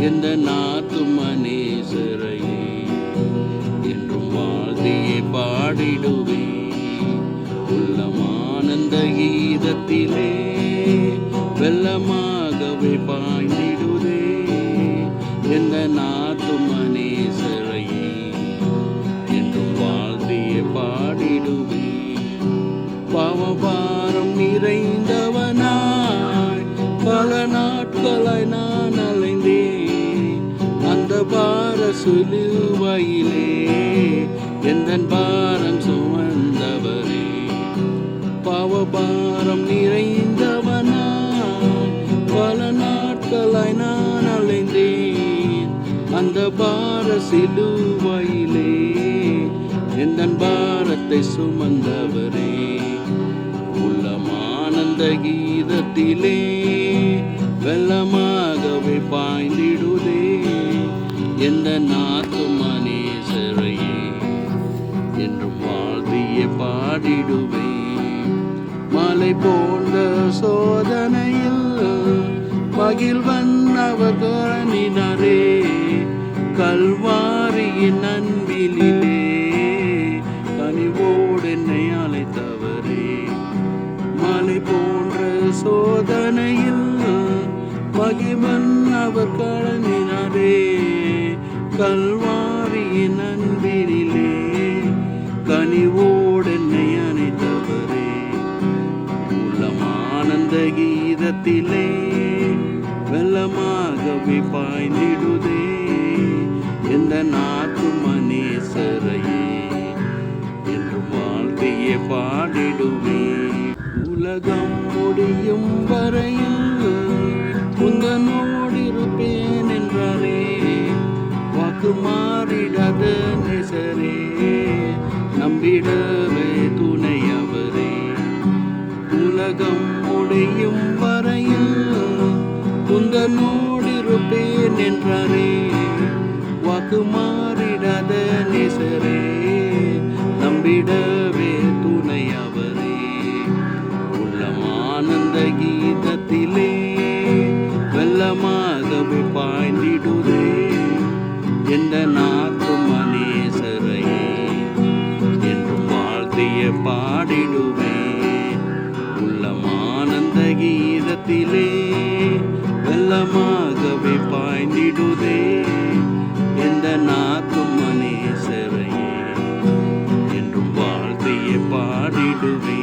எந்த நாத்துமனேசரையே என்றும் வாழ்த்தியே பாடிடுவே. உள்ளமானந்த கீதத்திலே வெள்ளமாகவே பாய்ந்திடுதே. எந்த நாத்துமனேசரையே என்றும் வாழ்த்தியே பாடிடுவே. பாவபாரம் நிறைந்தவனாய் பல நாட்களாய் நான் அலைந்தேன். அந்த பார சிலுவையிலே எந்தன் பாரம் சுமந்தவரே. பாவபாரம் நிறைந்தவனாய் பல நாட்களாய் நான் அலைந்தேன். அந்த பார சிலுவையிலே எந்தன் பாரத்தை சுமந்தவரே. உள்ளமானந்த கீதத்திலே வெள்ளமாகவே பாய்ந்திடுதே. எந்த நாத்துமனேசரையே என்றும் வாழ்த்தியே பாடிடுவே. மலை போன்ற சோதனையில் மகிழ்வன் அவர் கரணினரே. கல்வாரியின் அன்பிலே கனிவோடு என்னை அழைத்தவரே. மலை போன்ற சோதனையில் மகிமன் அவர் கரணினரே. கல்வாரியின் அன்பிலே கனிவோடு என்னை அணைத்தவரே. உள்ளமானந்த கீதத்திலே வெள்ளமாகவே பாய்ந்திடுதே. எந்த நாத்துமனேசரையே என்றும் வாழ்த்தியே பாடிடுவே. உலகம் முடியும் வரையில் உந்தனோடு இருப்பேன் என்றாரே. வாக்கு மாறிடாத நேசரே நம்பிடவே துணையவரே. உலகம் முடியும் வரையில் உந்தனோடு இருப்பேன் என்றாரே. வாக்கு மாறிடாத நேசரே நம்பிடவே துணையவரே. உள்ளமானந்த கீதத்திலே வெள்ளமாகவே பாய்ந்திடுதே. எந்த நாத்துமனேசரையே என்றும் வாழ்த்தியே பாடிடுவே. உள்ளமானந்த கீதத்திலே வெள்ளமாகவே பாய்ந்திடுதே. எந்த நாத்துமனேசரையே என்றும் வாழ்த்தியே பாடிடுவே.